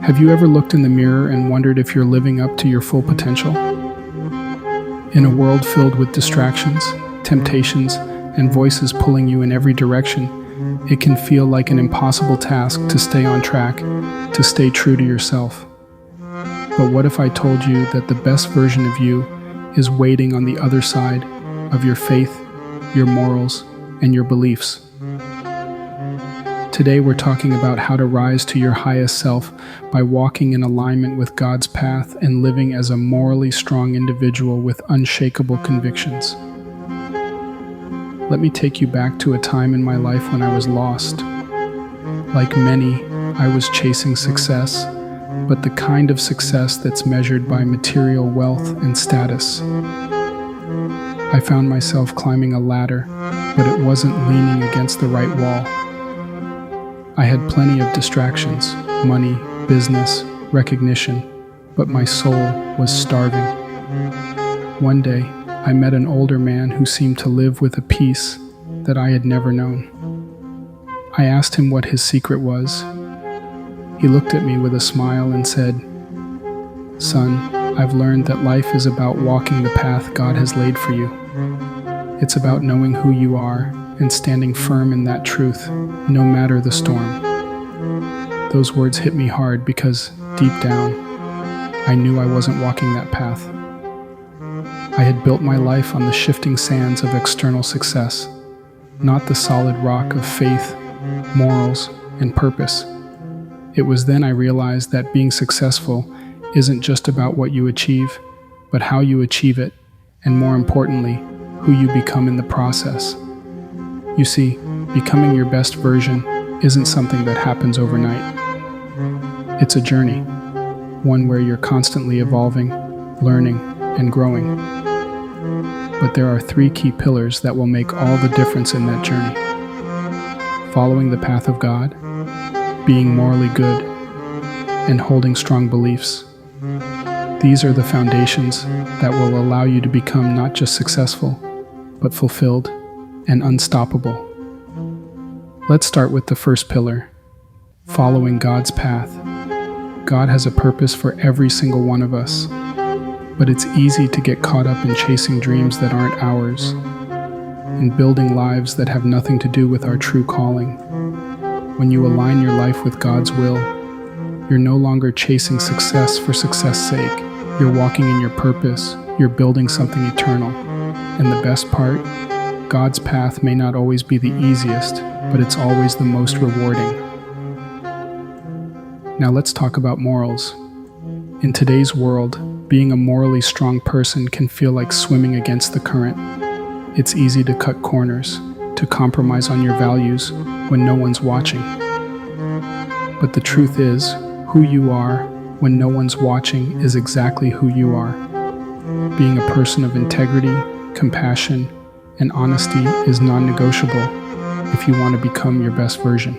Have you ever looked in the mirror and wondered if you're living up to your full potential? In a world filled with distractions, temptations, and voices pulling you in every direction, it can feel like an impossible task to stay on track, to stay true to yourself. But what if I told you that the best version of you is waiting on the other side of your faith, your morals, and your beliefs? Today we're talking about how to rise to your highest self by walking in alignment with God's path and living as a morally strong individual with unshakable convictions. Let me take you back to a time in my life when I was lost. Like many, I was chasing success, but the kind of success that's measured by material wealth and status. I found myself climbing a ladder, but it wasn't leaning against the right wall. I had plenty of distractions, money, business, recognition, but my soul was starving. One day, I met an older man who seemed to live with a peace that I had never known. I asked him what his secret was. He looked at me with a smile and said, "Son, I've learned that life is about walking the path God has laid for you. It's about knowing who you are and standing firm in that truth, no matter the storm." Those words hit me hard because, deep down, I knew I wasn't walking that path. I had built my life on the shifting sands of external success, not the solid rock of faith, morals, and purpose. It was then I realized that being successful isn't just about what you achieve, but how you achieve it, and more importantly, who you become in the process. You see, becoming your best version isn't something that happens overnight. It's a journey, one where you're constantly evolving, learning, and growing. But there are 3 key pillars that will make all the difference in that journey. Following the path of God, being morally good, and holding strong beliefs. These are the foundations that will allow you to become not just successful, but fulfilled and unstoppable. Let's start with the first pillar, following God's path. God has a purpose for every single one of us, but it's easy to get caught up in chasing dreams that aren't ours, in building lives that have nothing to do with our true calling. When you align your life with God's will, you're no longer chasing success for success' sake. You're walking in your purpose, you're building something eternal. And the best part, God's path may not always be the easiest, but it's always the most rewarding. Now let's talk about morals. In today's world, being a morally strong person can feel like swimming against the current. It's easy to cut corners, to compromise on your values when no one's watching. But the truth is, who you are when no one's watching is exactly who you are. Being a person of integrity, compassion, and honesty is non-negotiable if you want to become your best version.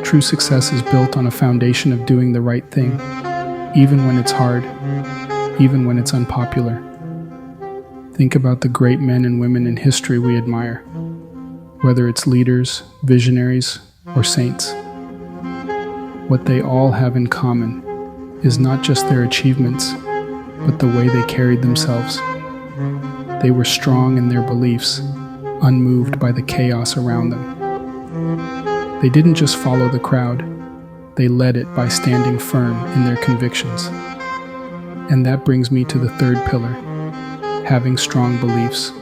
True success is built on a foundation of doing the right thing, even when it's hard, even when it's unpopular. Think about the great men and women in history we admire, whether it's leaders, visionaries, or saints. What they all have in common is not just their achievements, but the way they carried themselves. They were strong in their beliefs, unmoved by the chaos around them. They didn't just follow the crowd, they led it by standing firm in their convictions. And that brings me to the third pillar, having strong beliefs.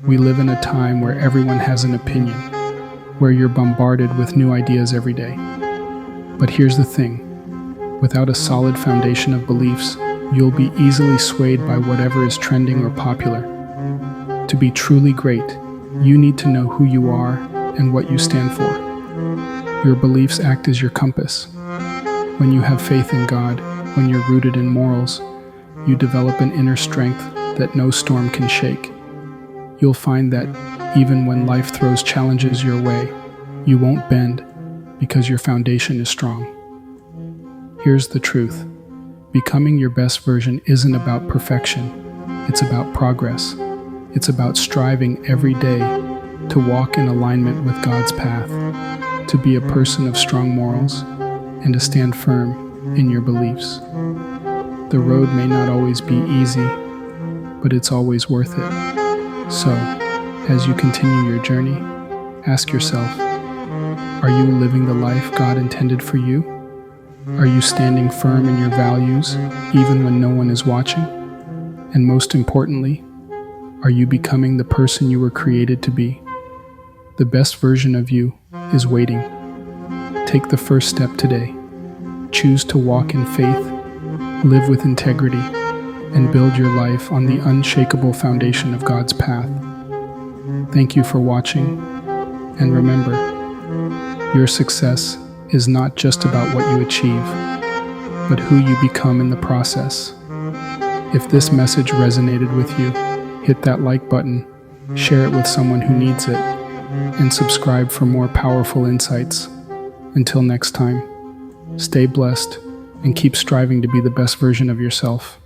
We live in a time where everyone has an opinion, where you're bombarded with new ideas every day. But here's the thing, without a solid foundation of beliefs, you'll be easily swayed by whatever is trending or popular. To be truly great, you need to know who you are and what you stand for. Your beliefs act as your compass. When you have faith in God, when you're rooted in morals, you develop an inner strength that no storm can shake. You'll find that even when life throws challenges your way, you won't bend because your foundation is strong. Here's the truth. Becoming your best version isn't about perfection. It's about progress. It's about striving every day to walk in alignment with God's path, to be a person of strong morals, and to stand firm in your beliefs. The road may not always be easy, but it's always worth it. So, as you continue your journey, ask yourself, are you living the life God intended for you? Are you standing firm in your values, even when no one is watching? And most importantly, are you becoming the person you were created to be? The best version of you is waiting. Take the first step today. Choose to walk in faith, live with integrity, and build your life on the unshakable foundation of God's path. Thank you for watching, and remember, your success is not just about what you achieve, but who you become in the process. If this message resonated with you, hit that like button, share it with someone who needs it, and subscribe for more powerful insights. Until next time, stay blessed and keep striving to be the best version of yourself.